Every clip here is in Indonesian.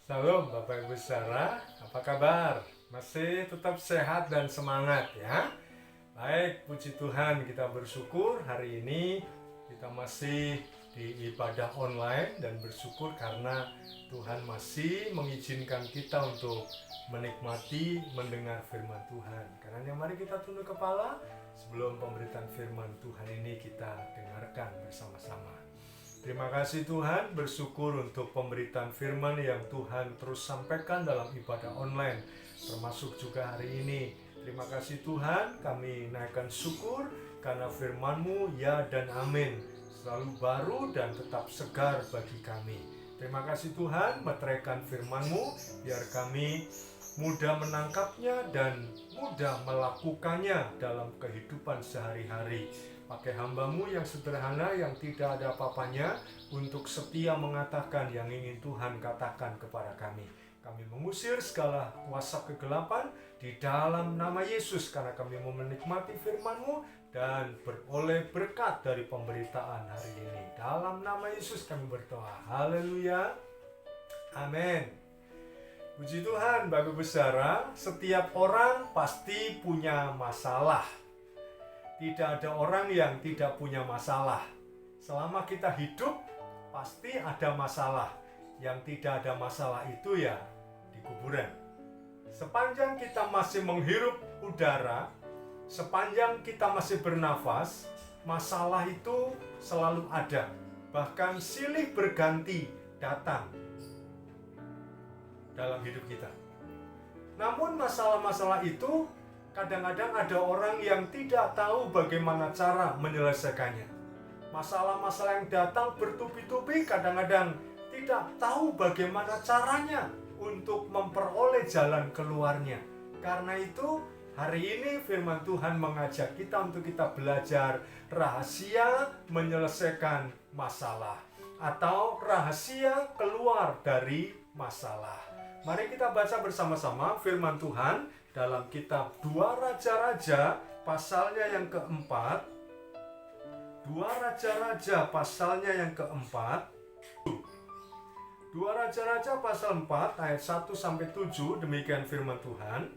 Salam Bapak Ibu Saudara, apa kabar? Masih tetap sehat dan semangat ya? Baik, puji Tuhan, kita bersyukur hari ini kita masih di ibadah online dan bersyukur karena Tuhan masih mengizinkan kita untuk menikmati mendengar firman Tuhan. Karena mari kita tunduk kepala sebelum pemberitaan firman Tuhan ini kita dengarkan bersama-sama. Terima kasih Tuhan, bersyukur untuk pemberitaan firman yang Tuhan terus sampaikan dalam ibadah online, termasuk juga hari ini. Terima kasih Tuhan, kami naikkan syukur karena firman-Mu ya dan amin, selalu baru dan tetap segar bagi kami. Terima kasih Tuhan, meteraikan firman-Mu, biar kami mudah menangkapnya dan mudah melakukannya dalam kehidupan sehari-hari. Pakai hamba-Mu yang sederhana, yang tidak ada apa-apanya, untuk setia mengatakan yang ingin Tuhan katakan kepada kami. Kami mengusir segala kuasa kegelapan di dalam nama Yesus, karena kami mau menikmati firman-Mu dan beroleh berkat dari pemberitaan hari ini. Dalam nama Yesus kami berdoa. Haleluya. Amin. Puji Tuhan, Bapak Ibu Saudara, setiap orang pasti punya masalah. Tidak ada orang yang tidak punya masalah. Selama kita hidup, pasti ada masalah. Yang tidak ada masalah itu ya di kuburan. Sepanjang kita masih menghirup udara, sepanjang kita masih bernafas, masalah itu selalu ada. Bahkan silih berganti datang dalam hidup kita. Namun masalah-masalah itu kadang-kadang ada orang yang tidak tahu bagaimana cara menyelesaikannya. Masalah-masalah yang datang bertubi-tubi kadang-kadang tidak tahu bagaimana caranya untuk memperoleh jalan keluarnya. Karena itu, hari ini firman Tuhan mengajak kita untuk kita belajar rahasia menyelesaikan masalah atau rahasia keluar dari masalah. Mari kita baca bersama-sama firman Tuhan dalam kitab 2 Raja-Raja pasalnya yang keempat. 2 Raja-Raja pasalnya yang keempat. 2 Raja-Raja pasal 4 ayat 1-7, demikian firman Tuhan.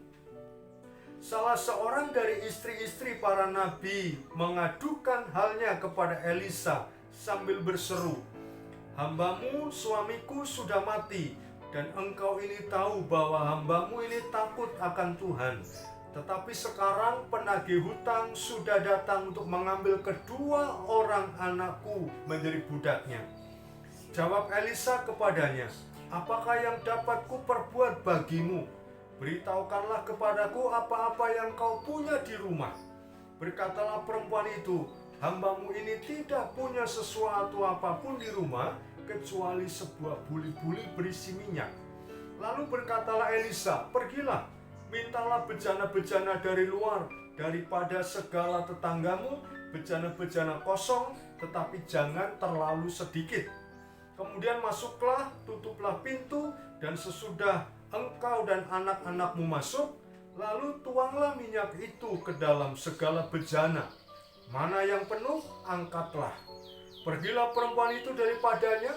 Salah seorang dari istri-istri para nabi mengadukan halnya kepada Elisa sambil berseru, "Hambamu suamiku sudah mati, dan engkau ini tahu bahwa hambamu ini takut akan Tuhan. Tetapi sekarang penagih hutang sudah datang untuk mengambil kedua orang anakku menjadi budaknya." Jawab Elisa kepadanya, "Apakah yang dapat kuperbuat bagimu? Beritahukanlah kepadaku apa-apa yang kau punya di rumah." Berkatalah perempuan itu, "Hambamu ini tidak punya sesuatu apapun di rumah, kecuali sebuah buli-buli berisi minyak." Lalu berkatalah Elisa, "Pergilah, mintalah bejana-bejana dari luar, daripada segala tetanggamu, bejana-bejana kosong, tetapi jangan terlalu sedikit. Kemudian masuklah, tutuplah pintu, dan sesudah engkau dan anak-anakmu masuk, lalu tuanglah minyak itu ke dalam segala bejana. Mana yang penuh, angkatlah." Pergilah perempuan itu daripadanya,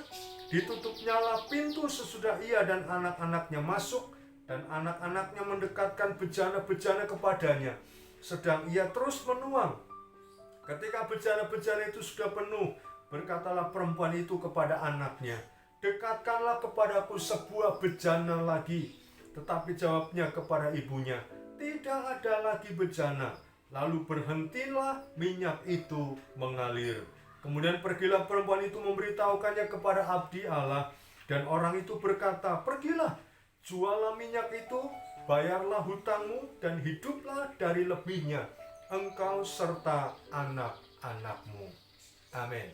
ditutupnyalah pintu sesudah ia dan anak-anaknya masuk, dan anak-anaknya mendekatkan bejana-bejana kepadanya, sedang ia terus menuang. Ketika bejana-bejana itu sudah penuh, berkatalah perempuan itu kepada anaknya, "Dekatkanlah kepadaku sebuah bejana lagi." Tetapi jawabnya kepada ibunya, "Tidak ada lagi bejana." Lalu berhentilah minyak itu mengalir. Kemudian pergilah perempuan itu memberitahukannya kepada abdi Allah, dan orang itu berkata, "Pergilah, jualah minyak itu, bayarlah hutangmu, dan hiduplah dari lebihnya, engkau serta anak-anakmu." Amin.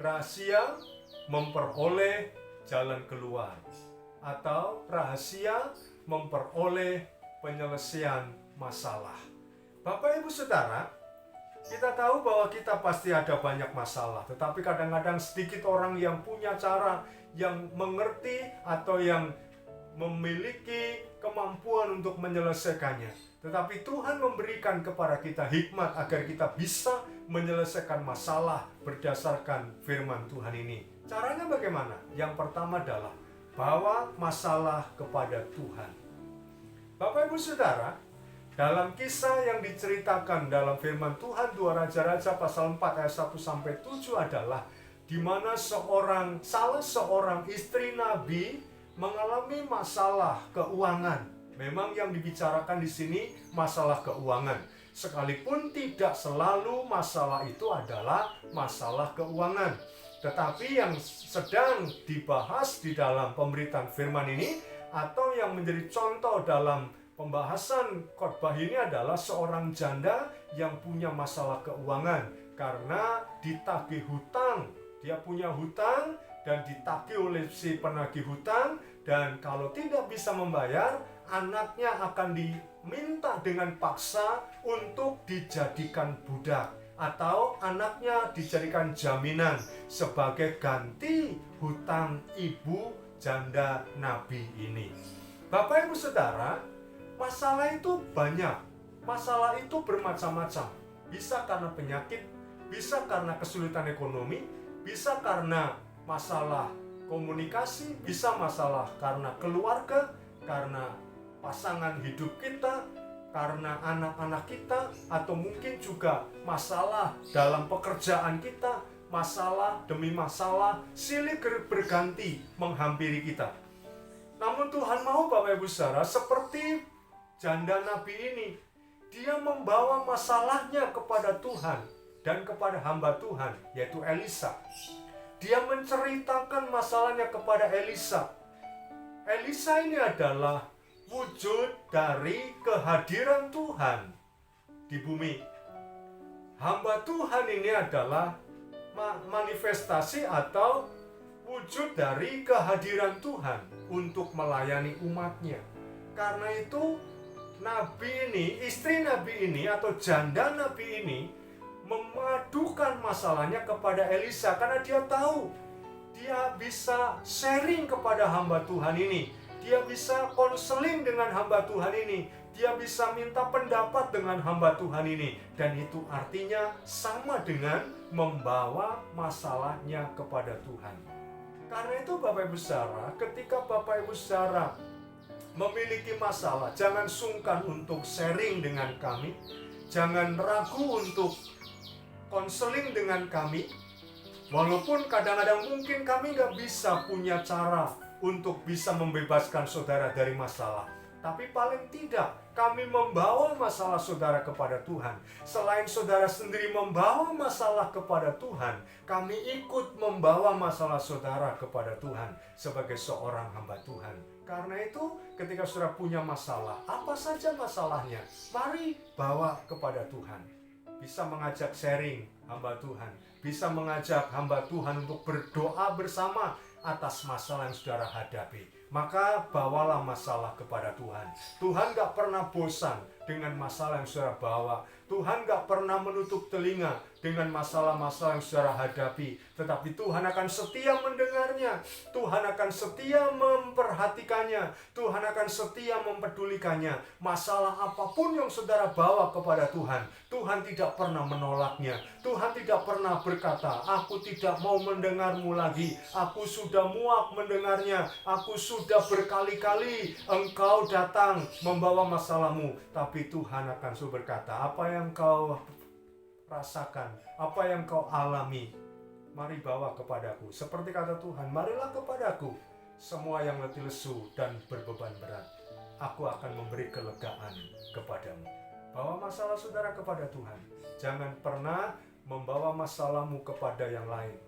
Rahasia memperoleh jalan keluar, atau rahasia memperoleh penyelesaian masalah. Bapak Ibu Saudara, kita tahu bahwa kita pasti ada banyak masalah, tetapi kadang-kadang sedikit orang yang punya cara, yang mengerti atau yang memiliki kemampuan untuk menyelesaikannya. Tetapi Tuhan memberikan kepada kita hikmat agar kita bisa menyelesaikan masalah berdasarkan firman Tuhan ini. Caranya bagaimana? Yang pertama adalah Bawa masalah kepada Tuhan. Bapak Ibu Saudara, dalam kisah yang diceritakan dalam firman Tuhan 2 Raja-Raja pasal 4 ayat 1-7 adalah di mana salah seorang istri Nabi mengalami masalah keuangan. Memang yang dibicarakan di sini masalah keuangan. Sekalipun tidak selalu masalah itu adalah masalah keuangan. Tetapi yang sedang dibahas di dalam pemberitaan firman ini atau yang menjadi contoh dalam pembahasan khotbah ini adalah seorang janda yang punya masalah keuangan karena ditagih hutang. Dia punya hutang dan ditagih oleh si penagih hutang, dan kalau tidak bisa membayar, anaknya akan diminta dengan paksa untuk dijadikan budak, atau anaknya dijadikan jaminan sebagai ganti hutang ibu janda Nabi ini. Bapak Ibu Saudara, masalah itu banyak. Masalah itu bermacam-macam. Bisa karena penyakit, bisa karena kesulitan ekonomi, bisa karena masalah komunikasi, bisa masalah karena keluarga, karena pasangan hidup kita, karena anak-anak kita, atau mungkin juga masalah dalam pekerjaan kita. Masalah demi masalah silih berganti menghampiri kita. Namun Tuhan mau Bapak Ibu Saudara, seperti janda Nabi ini, dia membawa masalahnya kepada Tuhan dan kepada hamba Tuhan, yaitu Elisa. Dia menceritakan masalahnya kepada Elisa. Elisa ini adalah wujud dari kehadiran Tuhan di bumi. Hamba Tuhan ini adalah manifestasi atau wujud dari kehadiran Tuhan untuk melayani umatnya. Karena itu Nabi ini, istri Nabi ini atau janda Nabi ini memadukan masalahnya kepada Elisa karena dia tahu dia bisa sharing kepada hamba Tuhan ini. Dia bisa konseling dengan hamba Tuhan ini. Dia bisa minta pendapat dengan hamba Tuhan ini. Dan itu artinya sama dengan membawa masalahnya kepada Tuhan. Karena itu Bapak Ibu Saudara, ketika Bapak Ibu Saudara memiliki masalah, jangan sungkan untuk sharing dengan kami. Jangan ragu untuk konseling dengan kami. Walaupun kadang-kadang mungkin kami nggak bisa punya cara untuk bisa membebaskan saudara dari masalah, tapi paling tidak kami membawa masalah saudara kepada Tuhan. Selain saudara sendiri membawa masalah kepada Tuhan, kami ikut membawa masalah saudara kepada Tuhan sebagai seorang hamba Tuhan. Karena itu ketika saudara punya masalah, apa saja masalahnya, mari bawa kepada Tuhan. Bisa mengajak sharing hamba Tuhan, bisa mengajak hamba Tuhan untuk berdoa bersama atas masalah yang saudara hadapi. Maka bawalah masalah kepada Tuhan. Tuhan gak pernah bosan dengan masalah yang saudara bawa. Tuhan gak pernah menutup telinga dengan masalah-masalah yang saudara hadapi. Tetapi Tuhan akan setia mendengarnya. Tuhan akan setia memperhatikannya. Tuhan akan setia mempedulikannya. Masalah apapun yang saudara bawa kepada Tuhan, Tuhan tidak pernah menolaknya. Tuhan tidak pernah berkata, aku tidak mau mendengarmu lagi. Aku sudah muak mendengarnya. Aku sudah berkali-kali engkau datang membawa masalahmu. Tapi Tuhan akan berkata, apa yang kau rasakan, apa yang kau alami, mari bawa kepadaku. Seperti kata Tuhan, marilah kepadaku semua yang letih lesu dan berbeban berat, aku akan memberi kelegaan kepadamu. Bawa masalah saudara kepada Tuhan. Jangan pernah membawa masalahmu kepada yang lain.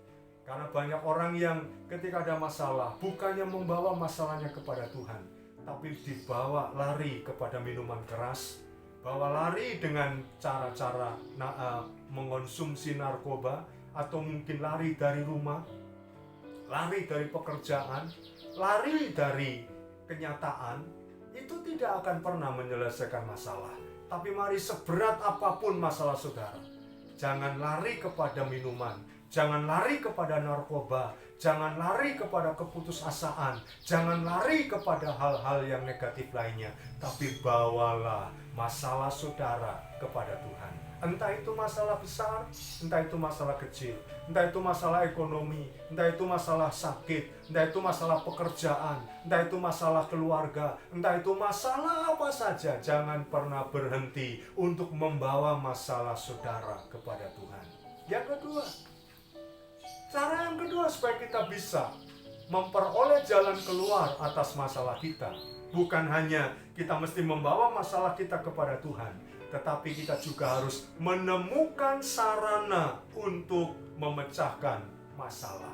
Karena banyak orang yang ketika ada masalah, bukannya membawa masalahnya kepada Tuhan, tapi dibawa lari kepada minuman keras, bawa lari dengan cara-cara mengonsumsi narkoba, atau mungkin lari dari rumah, lari dari pekerjaan, lari dari kenyataan. Itu tidak akan pernah menyelesaikan masalah. Tapi mari seberat apapun masalah saudara, jangan lari kepada minuman, jangan lari kepada narkoba, jangan lari kepada keputusasaan, jangan lari kepada hal-hal yang negatif lainnya, tapi bawalah masalah saudara kepada Tuhan. Entah itu masalah besar, entah itu masalah kecil, entah itu masalah ekonomi, entah itu masalah sakit, entah itu masalah pekerjaan, entah itu masalah keluarga, entah itu masalah apa saja. Jangan pernah berhenti untuk membawa masalah saudara kepada Tuhan. Yang kedua, cara yang kedua supaya kita bisa memperoleh jalan keluar atas masalah kita, bukan hanya kita mesti membawa masalah kita kepada Tuhan, tetapi kita juga harus menemukan sarana untuk memecahkan masalah.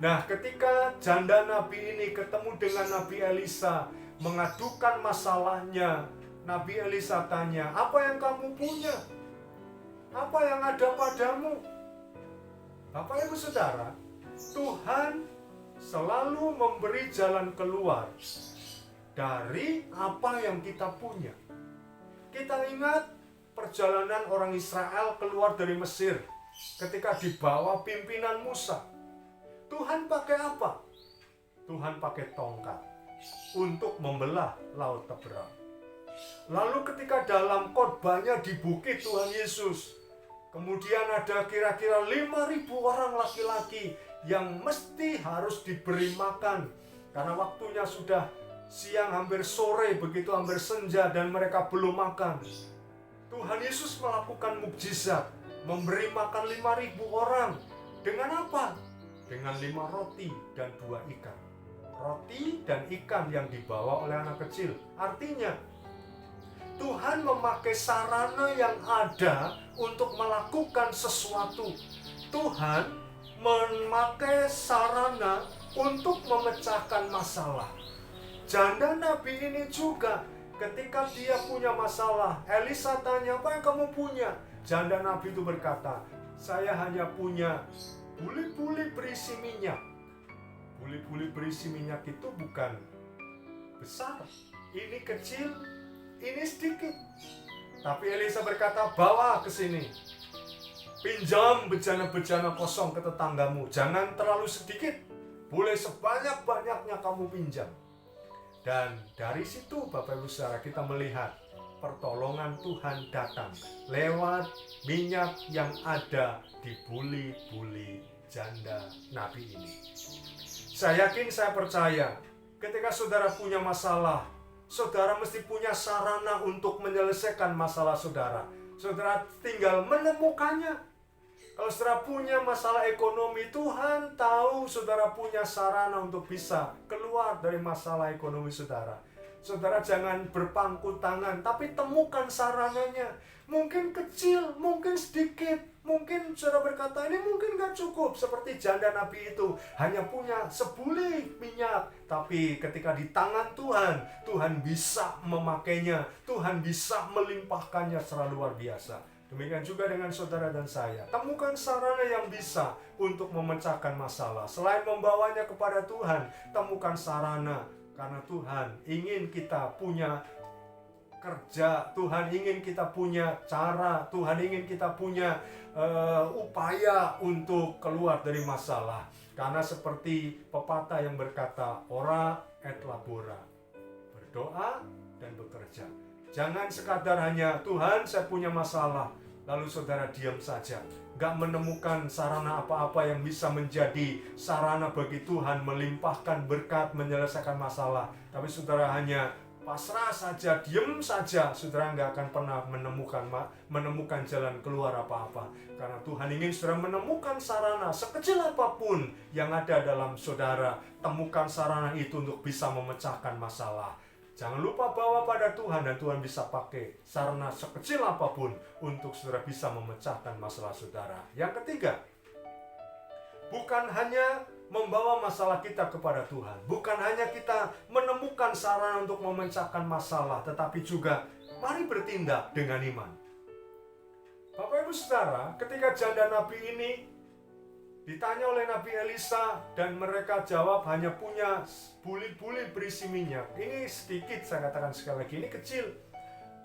Nah, ketika janda Nabi ini ketemu dengan Nabi Elisa, mengadukan masalahnya, Nabi Elisa tanya, "Apa yang kamu punya? Apa yang ada padamu?" Bapak Ibu Saudara, Tuhan selalu memberi jalan keluar dari apa yang kita punya. Kita ingat perjalanan orang Israel keluar dari Mesir ketika di bawah pimpinan Musa. Tuhan pakai apa? Tuhan pakai tongkat untuk membelah laut Teberau. Lalu ketika dalam khotbahnya di bukit Tuhan Yesus, kemudian ada kira-kira 5.000 orang laki-laki yang mesti harus diberi makan karena waktunya sudah siang hampir sore, begitu hampir senja dan mereka belum makan. Tuhan Yesus melakukan mukjizat, memberi makan 5.000 orang. Dengan apa? Dengan 5 roti dan 2 ikan. Roti dan ikan yang dibawa oleh anak kecil. Artinya, Tuhan memakai sarana yang ada untuk melakukan sesuatu. Tuhan memakai sarana untuk memecahkan masalah. Janda Nabi ini juga, ketika dia punya masalah, Elisa tanya, "Apa yang kamu punya?" Janda Nabi itu berkata, "Saya hanya punya buli-buli berisi minyak." Buli-buli berisi minyak itu bukan besar, ini kecil, ini sedikit. Tapi Elisa berkata, "Bawa ke sini. Pinjam bejana-bejana kosong ke tetanggamu. Jangan terlalu sedikit. Boleh sebanyak-banyaknya kamu pinjam." Dan dari situ Bapak Ibu Saudara kita melihat pertolongan Tuhan datang lewat minyak yang ada di buli-buli janda Nabi ini. Saya yakin, saya percaya, ketika saudara punya masalah, saudara mesti punya sarana untuk menyelesaikan masalah saudara. Saudara tinggal menemukannya. Kalau saudara punya masalah ekonomi, Tuhan tahu saudara punya sarana untuk bisa keluar dari masalah ekonomi saudara. Saudara jangan berpangku tangan, tapi temukan sarananya. Mungkin kecil, mungkin sedikit. Mungkin saudara berkata, "Ini mungkin gak cukup." Seperti janda Nabi itu, hanya punya sebuli minyak. Tapi ketika di tangan Tuhan, Tuhan bisa memakainya. Tuhan bisa melimpahkannya secara luar biasa. Demikian juga dengan saudara dan saya. Temukan sarana yang bisa untuk memecahkan masalah. Selain membawanya kepada Tuhan, temukan sarana. Karena Tuhan ingin kita punya kerja, Tuhan ingin kita punya cara, Tuhan ingin kita punya upaya untuk keluar dari masalah. Karena seperti pepatah yang berkata, "Ora et labora." Berdoa dan bekerja. Jangan sekadar hanya, "Tuhan, saya punya masalah," lalu saudara diam saja, gak menemukan sarana apa-apa yang bisa menjadi sarana bagi Tuhan melimpahkan berkat, menyelesaikan masalah. Tapi saudara hanya pasrah saja, diam saja, saudara gak akan pernah menemukan jalan keluar apa-apa. Karena Tuhan ingin saudara menemukan sarana sekecil apapun yang ada dalam saudara. Temukan sarana itu untuk bisa memecahkan masalah. Jangan lupa bawa pada Tuhan dan Tuhan bisa pakai sarana sekecil apapun untuk saudara bisa memecahkan masalah saudara. Yang ketiga, bukan hanya membawa masalah kita kepada Tuhan, bukan hanya kita menemukan sarana untuk memecahkan masalah, tetapi juga mari bertindak dengan iman. Bapak Ibu Saudara, ketika janda Nabi ini ditanya oleh Nabi Elisa dan mereka jawab hanya punya buli-buli berisi minyak. Ini sedikit, saya katakan sekali lagi, ini kecil.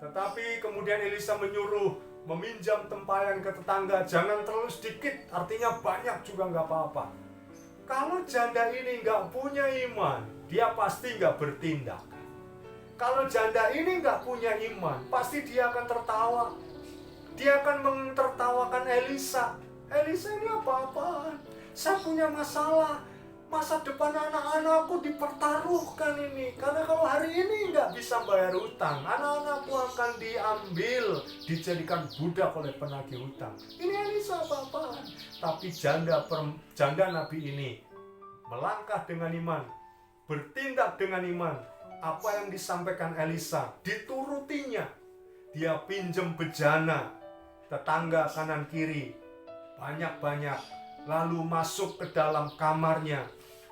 Tetapi kemudian Elisa menyuruh meminjam tempayan ke tetangga. Jangan terlalu sedikit, artinya banyak juga nggak apa-apa. Kalau janda ini nggak punya iman, dia pasti nggak bertindak. Kalau janda ini nggak punya iman, pasti dia akan tertawa. Dia akan mentertawakan Elisa. Elisa, ini apa-apaan? Saya punya masalah. Masa depan anak-anakku dipertaruhkan ini. Karena kalau hari ini nggak bisa bayar hutang, anak-anakku akan diambil, dijadikan budak oleh penagih hutang. Ini Elisa apa-apaan? Tapi janda Nabi ini melangkah dengan iman, bertindak dengan iman. Apa yang disampaikan Elisa diturutinya. Dia pinjam bejana tetangga kanan kiri banyak-banyak, lalu masuk ke dalam kamarnya,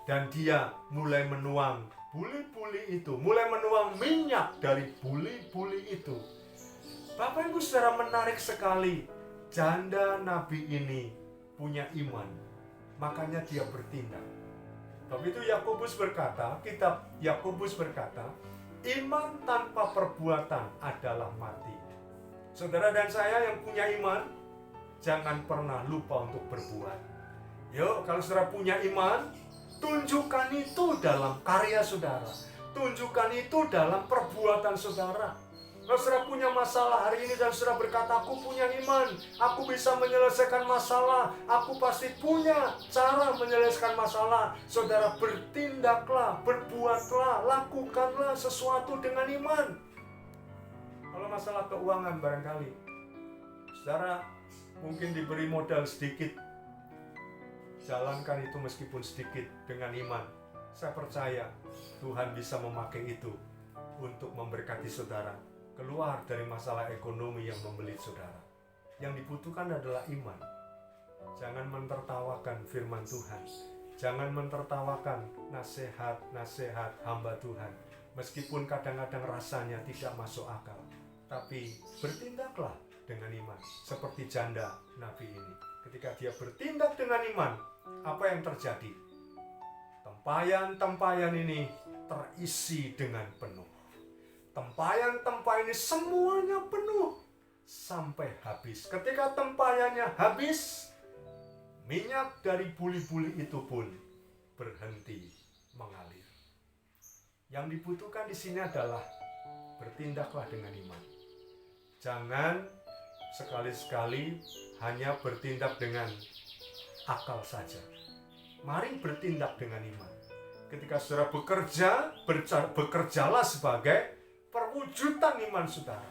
dan dia mulai menuang buli-buli itu, mulai menuang minyak dari buli-buli itu. Bapak Ibu Saudara, menarik sekali. Janda Nabi ini punya iman, makanya dia bertindak. Tapi itu Yakobus berkata, kitab Yakobus berkata, iman tanpa perbuatan adalah mati. Saudara dan saya yang punya iman, jangan pernah lupa untuk berbuat. Yuk, kalau saudara punya iman, tunjukkan itu dalam karya saudara. Tunjukkan itu dalam perbuatan saudara. Kalau saudara punya masalah hari ini dan saudara berkata, aku punya iman, aku bisa menyelesaikan masalah, aku pasti punya cara menyelesaikan masalah. Saudara bertindaklah, berbuatlah, lakukanlah sesuatu dengan iman. Kalau masalah keuangan barangkali, saudara mungkin diberi modal sedikit, jalankan itu meskipun sedikit dengan iman. Saya percaya Tuhan bisa memakai itu untuk memberkati saudara keluar dari masalah ekonomi yang membelit saudara. Yang dibutuhkan adalah iman. Jangan mentertawakan firman Tuhan. Jangan mentertawakan nasihat-nasihat hamba Tuhan. Meskipun kadang-kadang rasanya tidak masuk akal. Tapi bertindaklah dengan iman. Seperti janda Nabi ini. Ketika dia bertindak dengan iman, apa yang terjadi? Tempayan-tempayan ini terisi dengan penuh. Tempayan-tempayan ini semuanya penuh sampai habis. Ketika tempayannya habis, minyak dari buli-buli itu pun berhenti mengalir. Yang dibutuhkan di sini adalah bertindaklah dengan iman. Jangan sekali-sekali hanya bertindak dengan akal saja. Mari bertindak dengan iman. Ketika saudara bekerja, bekerjalah sebagai perwujudan iman saudara.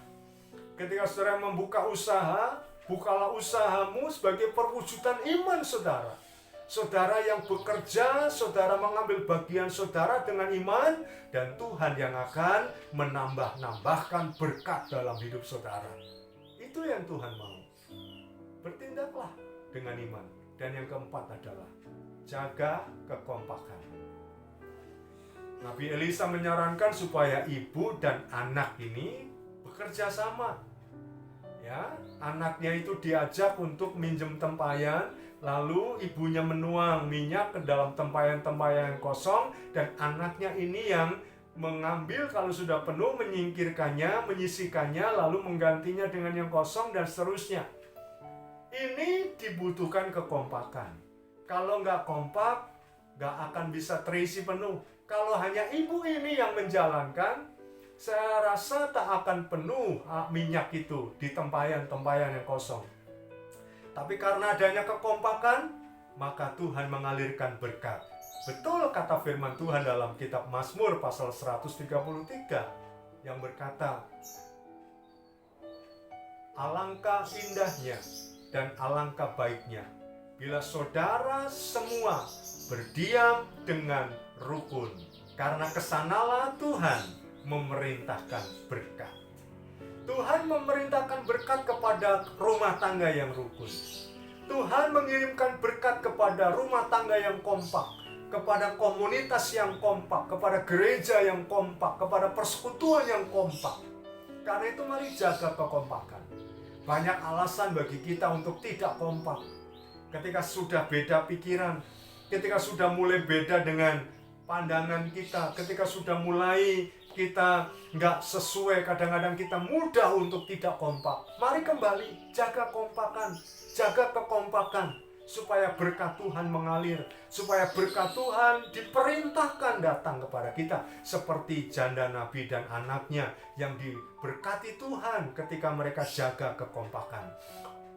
Ketika saudara membuka usaha, bukalah usahamu sebagai perwujudan iman saudara. Saudara yang bekerja, saudara mengambil bagian saudara dengan iman, dan Tuhan yang akan menambah-nambahkan berkat dalam hidup saudara. Itu yang Tuhan mau. Bertindaklah dengan iman. Dan yang keempat adalah jaga kekompakan. Nabi Elisa menyarankan supaya ibu dan anak ini bekerja sama. Ya, anaknya itu diajak untuk minjem tempayan, lalu ibunya menuang minyak ke dalam tempayan-tempayan yang kosong, dan anaknya ini yang mengambil kalau sudah penuh, menyingkirkannya, menyisikannya, lalu menggantinya dengan yang kosong, dan seterusnya. Ini dibutuhkan kekompakan. Kalau nggak kompak, nggak akan bisa terisi penuh. Kalau hanya ibu ini yang menjalankan, saya rasa tak akan penuh minyak itu di tempayan-tempayan yang kosong. Tapi karena adanya kekompakan, maka Tuhan mengalirkan berkat. Betul kata firman Tuhan dalam kitab Mazmur pasal 133 yang berkata, alangkah indahnya dan alangkah baiknya bila saudara semua berdiam dengan rukun, karena kesanalah Tuhan memerintahkan berkat. Tuhan memerintahkan berkat kepada rumah tangga yang rukun. Tuhan mengirimkan berkat kepada rumah tangga yang kompak, kepada komunitas yang kompak, kepada gereja yang kompak, kepada persekutuan yang kompak. Karena itu mari jaga kekompakan. Banyak alasan bagi kita untuk tidak kompak. Ketika sudah beda pikiran, ketika sudah mulai beda dengan pandangan kita, ketika sudah mulai kita nggak sesuai, kadang-kadang kita mudah untuk tidak kompak. Mari kembali, jaga kompakan, jaga kekompakan. supaya berkat Tuhan mengalir, supaya berkat Tuhan diperintahkan datang kepada kita, seperti janda nabi dan anaknya yang diberkati Tuhan ketika mereka jaga kekompakan.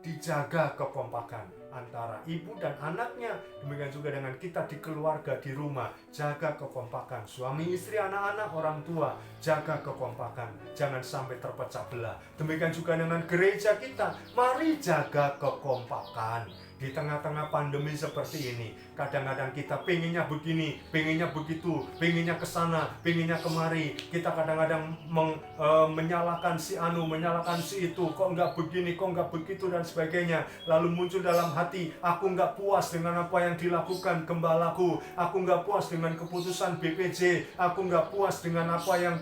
Dijaga kekompakan antara ibu dan anaknya. Demikian juga dengan kita di keluarga, di rumah, jaga kekompakan. Suami, istri, anak-anak, orang tua, jaga kekompakan, jangan sampai terpecah belah. Demikian juga dengan gereja kita, mari jaga kekompakan. Di tengah-tengah pandemi seperti ini, kadang-kadang kita pengennya begini, pengennya begitu, pengennya kesana, pengennya kemari. Kita kadang-kadang menyalahkan si anu, menyalahkan si itu, kok nggak begini, kok nggak begitu, dan sebagainya. Lalu muncul dalam hati, aku nggak puas dengan apa yang dilakukan gembalaku, aku nggak puas dengan keputusan BPJ, aku nggak puas dengan apa yang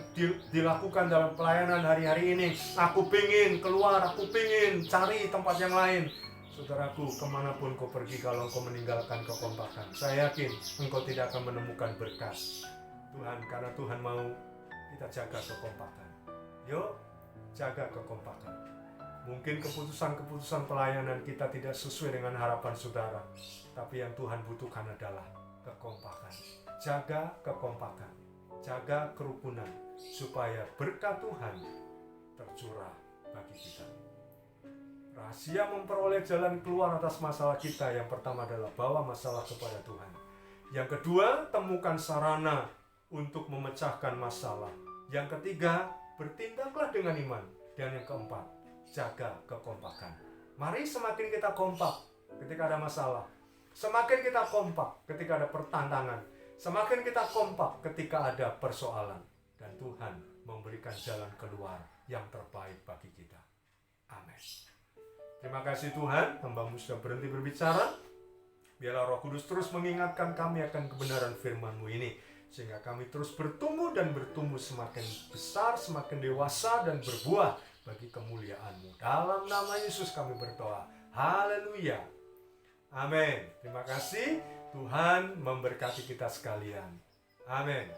dilakukan dalam pelayanan hari-hari ini. Aku pengen keluar, aku pengen cari tempat yang lain. Saudaraku, kemanapun kau pergi, kalau kau meninggalkan kekompakan, saya yakin engkau tidak akan menemukan berkat Tuhan, karena Tuhan mau kita jaga kekompakan. Yuk, jaga kekompakan. Mungkin keputusan-keputusan pelayanan kita tidak sesuai dengan harapan saudara, tapi yang Tuhan butuhkan adalah kekompakan. Jaga kekompakan, jaga kerukunan, supaya berkat Tuhan tercurah bagi kita. Rahasia memperoleh jalan keluar atas masalah kita, yang pertama adalah bawa masalah kepada Tuhan. Yang kedua, temukan sarana untuk memecahkan masalah. Yang ketiga, bertindaklah dengan iman. Dan yang keempat, jaga kekompakan. Mari semakin kita kompak ketika ada masalah, semakin kita kompak ketika ada pertantangan, semakin kita kompak ketika ada persoalan, dan Tuhan memberikan jalan keluar yang terbaik bagi kita. Amin. Terima kasih Tuhan, hamba-Mu sudah berhenti berbicara. Biarlah Roh Kudus terus mengingatkan kami akan kebenaran firman-Mu ini, sehingga kami terus bertumbuh dan bertumbuh semakin besar, semakin dewasa, dan berbuah bagi kemuliaan-Mu. Dalam nama Yesus kami berdoa. Haleluya. Amin. Terima kasih. Tuhan memberkati kita sekalian. Amin.